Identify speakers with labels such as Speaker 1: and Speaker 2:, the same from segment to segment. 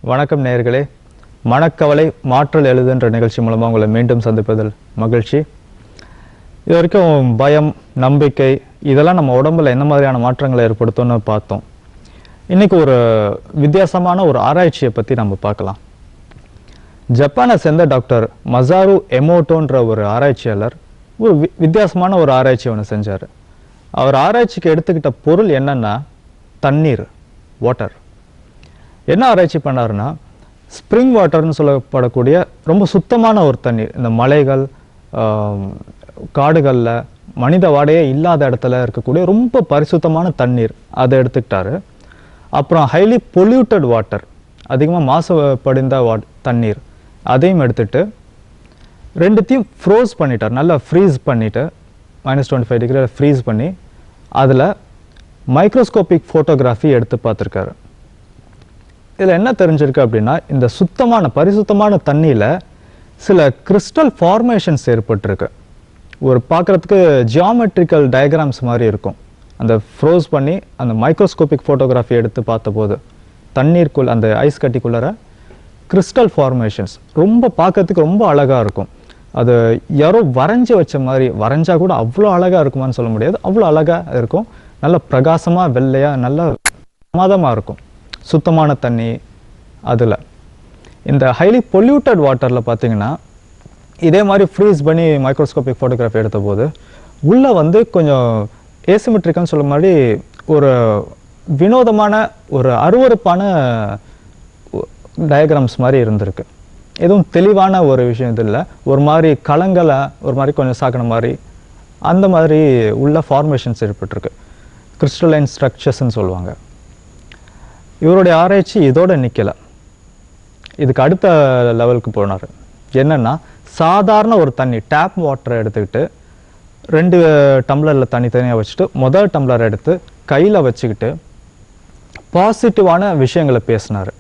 Speaker 1: வணக்கம் நேயர்களே. மனக்கவலை மாற்றல் எழுதுன்ற நிகழ்ச்சி மூலமாக உங்களை மீண்டும் சந்திப்பதில் மகிழ்ச்சி. இது வரைக்கும் பயம், நம்பிக்கை இதெல்லாம் நம்ம உடம்புல என்ன மாதிரியான மாற்றங்களை ஏற்படுத்தும்னு பார்த்தோம். இன்னைக்கு ஒரு வித்தியாசமான ஒரு ஆராய்ச்சியை பற்றி நம்ம பார்க்கலாம். ஜப்பானை சேர்ந்த டாக்டர் மசாரு எமோட்டோன்ற ஒரு ஆராய்ச்சியாளர் ஒரு வித்தியாசமான ஒரு ஆராய்ச்சி ஒன்று செஞ்சார். அவர் ஆராய்ச்சிக்கு எடுத்துக்கிட்ட பொருள் என்னன்னா தண்ணீர், வாட்டர். என்ன ஆராய்ச்சி பண்ணாருன்னா, ஸ்ப்ரிங் வாட்டர்னு சொல்லப்படக்கூடிய ரொம்ப சுத்தமான ஒரு தண்ணீர், இந்த மலைகள், காடுகளில் மனித வாடையே இல்லாத இடத்துல இருக்கக்கூடிய ரொம்ப பரிசுத்தமான தண்ணீர், அதை எடுத்துக்கிட்டாரு. அப்புறம் ஹைலி பொல்யூட்டட் வாட்டர், அதிகமாக மாசுபடிந்த தண்ணீர், அதையும் எடுத்துட்டு ரெண்டுத்தையும் ஃப்ரோஸ் பண்ணிட்டார். நல்லா ஃப்ரீஸ் பண்ணிவிட்டு -25 டிகிரியில் ஃப்ரீஸ் பண்ணி அதில் மைக்ரோஸ்கோபிக் ஃபோட்டோகிராஃபி எடுத்து பார்த்துருக்காரு. இதில் என்ன தெரிஞ்சிருக்கு அப்படின்னா, இந்த சுத்தமான பரிசுத்தமான தண்ணியில் சில கிறிஸ்டல் ஃபார்மேஷன்ஸ் ஏற்பட்டிருக்கு. ஒரு பார்க்குறதுக்கு ஜியாமெட்ரிக்கல் டயக்ராம்ஸ் மாதிரி இருக்கும். அந்த ஃப்ரோஸ் பண்ணி அந்த மைக்ரோஸ்கோபிக் ஃபோட்டோகிராஃபி எடுத்து பார்த்தபோது தண்ணீருக்குள் அந்த ஐஸ் கட்டிக்குள்ளார கிறிஸ்டல் ஃபார்மேஷன்ஸ் ரொம்ப பார்க்கறதுக்கு ரொம்ப அழகாக இருக்கும். அது யாரோ வரைஞ்சி வச்ச மாதிரி, வரைஞ்சா கூட அவ்வளோ அழகாக இருக்குமான்னு சொல்ல முடியாது, அவ்வளோ அழகாக இருக்கும். நல்ல பிரகாசமாக வெள்ளையாக நல்ல பிரமாதமாக இருக்கும் சுத்தமான தண்ணி. அதில் இந்த ஹைலி பொல்யூட்டட் வாட்டரில் பார்த்தீங்கன்னா, இதே மாதிரி ஃப்ரீஸ் பண்ணி மைக்ரோஸ்கோபிக் ஃபோட்டோகிராஃபி எடுத்த போது உள்ளே வந்து கொஞ்சம் ஏசிமெட்ரிக்கல்னு சொல்ல மாதிரி ஒரு வினோதமான ஒரு அருவருப்பான டயக்ராம்ஸ் மாதிரி இருந்திருக்கு. எதுவும் தெளிவான ஒரு விஷயம் இது இல்லை. ஒரு மாதிரி கலங்களை ஒரு மாதிரி கொஞ்சம் சாக்கின மாதிரி அந்த மாதிரி உள்ள ஃபார்மேஷன்ஸ் ஏற்பட்டிருக்கு. கிறிஸ்டலைன் ஸ்ட்ரக்சர்ஸ்ன்னு சொல்லுவாங்க. இவருடைய ஆராய்ச்சி இதோட நிற்கலை. இதுக்கு அடுத்த லெவலுக்கு போனார். என்னென்னா, சாதாரண ஒரு தண்ணி டேப் வாட்டரை எடுத்துக்கிட்டு 2 டம்ளரில் தனித்தனியாக வச்சுட்டு முதல் டம்ளரை எடுத்து கையில் வச்சுக்கிட்டு பாசிட்டிவான விஷயங்களை பேசினார்.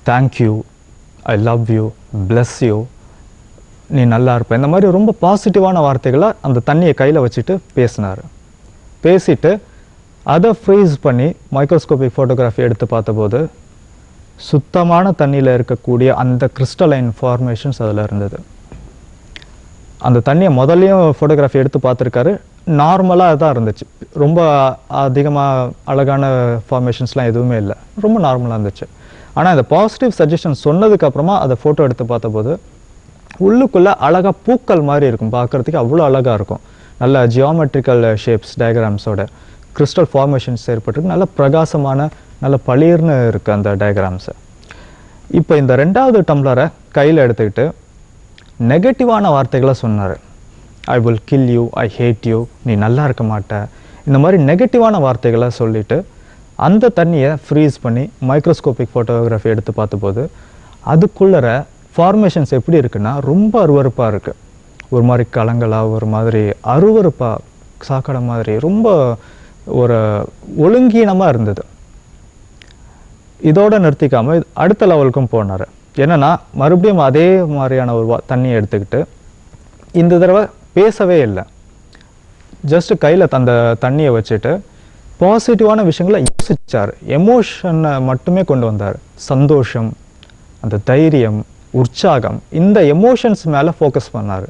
Speaker 1: Thank you, I love you, bless you, நீ நல்லா இருப்ப, இந்த மாதிரி ரொம்ப பாசிட்டிவான வார்த்தைகளை அந்த தண்ணியை கையில் வச்சுட்டு பேசினார். பேசிட்டு அதை ஃப்ரீஸ் பண்ணி மைக்ரோஸ்கோபிக் ஃபோட்டோகிராஃபி எடுத்து பார்த்தபோது சுத்தமான தண்ணியில் இருக்கக்கூடிய அந்த கிறிஸ்டலைன் ஃபார்மேஷன்ஸ் அதில் இருந்தது. அந்த தண்ணியை முதல்லையும் ஃபோட்டோகிராஃபி எடுத்து பார்த்துருக்காரு, நார்மலாக தான் இருந்துச்சு. ரொம்ப அதிகமாக அழகான ஃபார்மேஷன்ஸ்லாம் எதுவுமே இல்லை, ரொம்ப நார்மலாக இருந்துச்சு. ஆனால் இந்த பாசிட்டிவ் சஜஷன் சொன்னதுக்கப்புறமா அதை ஃபோட்டோ எடுத்து பார்த்தபோது உள்ளுக்குள்ளே அழகாக பூக்கள் மாதிரி இருக்கும், பார்க்குறதுக்கு அவ்வளோ அழகாக இருக்கும். நல்ல ஜியாமெட்ரிக்கல் ஷேப்ஸ் டயக்ராம்ஸோட கிறிஸ்டல் ஃபார்மேஷன்ஸ் ஏற்பட்டிருக்கு. நல்ல பிரகாசமான நல்ல பளிர்னு இருக்குது அந்த டயக்ராம்ஸை. இப்போ இந்த 2வது டம்ளரை கையில் எடுத்துக்கிட்டு நெகட்டிவான வார்த்தைகளை சொன்னார். I will kill you, I hate you, நீ நல்லா இருக்க மாட்ட, இந்த மாதிரி நெகட்டிவான வார்த்தைகளை சொல்லிவிட்டு அந்த தண்ணியை ஃப்ரீஸ் பண்ணி மைக்ரோஸ்கோபிக் ஃபோட்டோகிராஃபி எடுத்து பார்த்தபோது அதுக்குள்ளற ஃபார்மேஷன்ஸ் எப்படி இருக்குன்னா ரொம்ப அருவருப்பாக இருக்குது. ஒரு மாதிரி கலங்களாக, ஒரு மாதிரி அருவருப்பாக சாக்கடை மாதிரி ரொம்ப ஒரு ஒழுங்கீனமாக இருந்தது. இதோடு நிறுத்திக்காமல் அடுத்த லெவலுக்கும் போனார். என்னென்னா, மறுபடியும் அதே மாதிரியான ஒரு தண்ணியை எடுத்துக்கிட்டு இந்த தடவை பேசவே இல்லை, ஜஸ்ட் கையில் அந்த தண்ணியை வச்சுட்டு பாசிட்டிவான விஷயங்களை யோசிச்சார். எமோஷனை மட்டுமே கொண்டு வந்தார். சந்தோஷம், அந்த தைரியம், உற்சாகம், இந்த எமோஷன்ஸ் மேலே ஃபோக்கஸ் பண்ணார்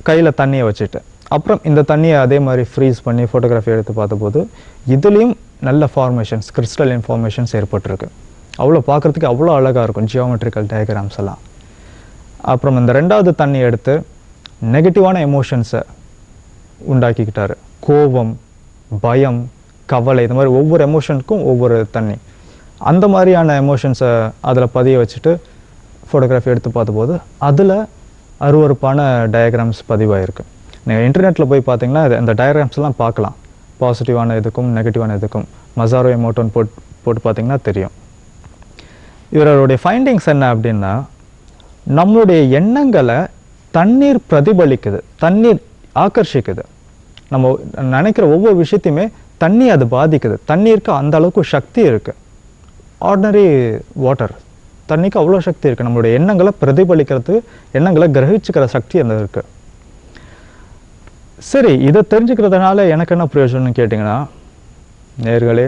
Speaker 1: கையில் தண்ணியை வச்சுட்டு. அப்புறம் இந்த தண்ணியை அதே மாதிரி ஃப்ரீஸ் பண்ணி ஃபோட்டோகிராஃபி எடுத்து பார்த்தபோது இதுலேயும் நல்ல ஃபார்மேஷன்ஸ், கிறிஸ்டல் இன்ஃபார்மேஷன்ஸ் ஏற்பட்டிருக்கு. அவ்வளோ பார்க்குறதுக்கு அவ்வளோ அழகாக இருக்கும் ஜியோமெட்ரிக்கல் டயக்ராம்ஸ் எல்லாம். அப்புறம் இந்த 2வது தண்ணியை எடுத்து நெகட்டிவான எமோஷன்ஸை உண்டாக்கிக்கிட்டார். கோபம், பயம், கவலை, இந்த மாதிரி ஒவ்வொரு எமோஷனுக்கும் ஒவ்வொரு தண்ணி, அந்த மாதிரியான எமோஷன்ஸை அதில் பதிய வச்சுட்டு ஃபோட்டோகிராஃபி எடுத்து பார்த்தபோது அதில் அருவருப்பான டயக்ராம்ஸ் பதிவாயிருக்கு. நீங்கள் இன்டர்நெட்டில் போய் பார்த்தீங்கன்னா இந்த டயக்ராம்ஸ்லாம் பார்க்கலாம். பாசிட்டிவான இதுக்கும் நெகட்டிவான இதுக்கும் மசாரோ எமோட்டோன்னு போட்டு பார்த்தீங்கன்னா தெரியும். இவருடைய ஃபைண்டிங்ஸ் என்ன அப்படின்னா, நம்மளுடைய எண்ணங்களை தண்ணீர் பிரதிபலிக்குது, தண்ணீர் ஆக்கர்ஷிக்குது. நம்ம நினைக்கிற ஒவ்வொரு விஷயத்தையுமே தண்ணி அது பாதிக்குது. தண்ணீருக்கு அந்த அளவுக்கு சக்தி இருக்குது. ஆர்டினரி வாட்டர் தண்ணிக்கு அவ்வளோ சக்தி இருக்குது. நம்மளுடைய எண்ணங்களை பிரதிபலிக்கிறதுக்கு, எண்ணங்களை கிரகிச்சுக்கிற சக்தி அந்த இருக்குது. சரி, இதை தெரிஞ்சுக்கிறதுனால எனக்கு என்ன பிரயோஜனம்னு கேட்டிங்கன்னா, நேயர்களே,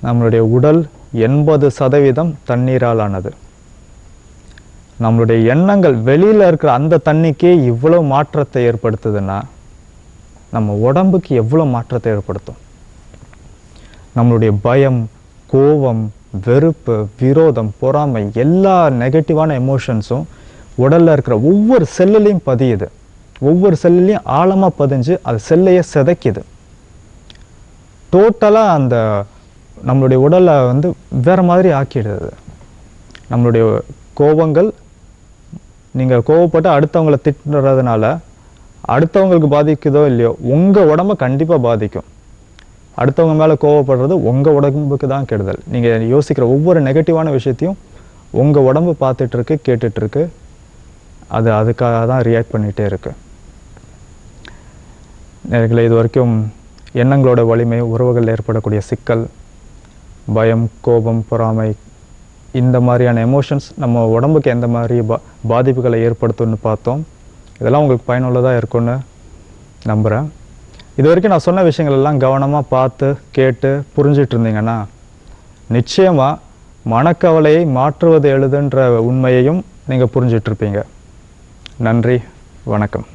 Speaker 1: நம்மளுடைய உடல் 80% தண்ணீரால் ஆனது. நம்மளுடைய எண்ணங்கள் வெளியில் இருக்கிற அந்த தண்ணிக்கே இவ்வளோ மாற்றத்தை ஏற்படுத்துதுன்னா நம்ம உடம்புக்கு எவ்வளோ மாற்றத்தை ஏற்படுத்தும். நம்மளுடைய பயம், கோபம், வெறுப்பு, விரோதம், பொறாமை, எல்லா நெகட்டிவான எமோஷன்ஸும் உடலில் இருக்கிற ஒவ்வொரு செல்லுலையும் பதியுது. ஒவ்வொரு செல்லுலையும் ஆழமாக பதிஞ்சு அது செல்லையே சிதைக்குது. டோட்டலாக அந்த நம்மளுடைய உடலை வேறு மாதிரி ஆக்கிடுது. நம்மளுடைய கோபங்கள், நீங்கள் கோபப்பட்டு அடுத்தவங்களை திட்டுறதுனால அடுத்தவங்களுக்கு பாதிக்குதோ இல்லையோ உங்கள் உடம்பை கண்டிப்பாக பாதிக்கும். அடுத்தவங்க மேலே கோவப்படுறது உங்கள் உடம்புக்கு தான் கெடுதல். நீங்கள் யோசிக்கிற ஒவ்வொரு நெகட்டிவான விஷயத்தையும் உங்கள் உடம்பு பார்த்துட்ருக்கு, கேட்டுட்ருக்கு. அது அதுக்காக தான் ரியாக்ட் பண்ணிகிட்டே இருக்கு. நேயர்களே, இது வரைக்கும் எண்ணங்களோட வலிமை, உறவுகள் ஏற்படக்கூடிய சிக்கல், பயம், கோபம், பொறாமை, இந்த மாதிரியான எமோஷன்ஸ் நம்ம உடம்புக்கு எந்த மாதிரி பாதிப்புகளை ஏற்படுத்தும்னு பார்த்தோம். இதெல்லாம் உங்களுக்கு பயனுள்ளதாக இருக்கும்னு நம்புகிறேன். இது வரைக்கும் நான் சொன்ன விஷயங்கள் எல்லாம் கவனமாக பார்த்து கேட்டு புரிஞ்சிட்டு இருந்தீங்கன்னா நிச்சயமாக மனக்கவலையை மாற்றுவது எளிதுன்ற உண்மையையும் நீங்கள் புரிஞ்சிட்ருப்பீங்க. நன்றி, வணக்கம்.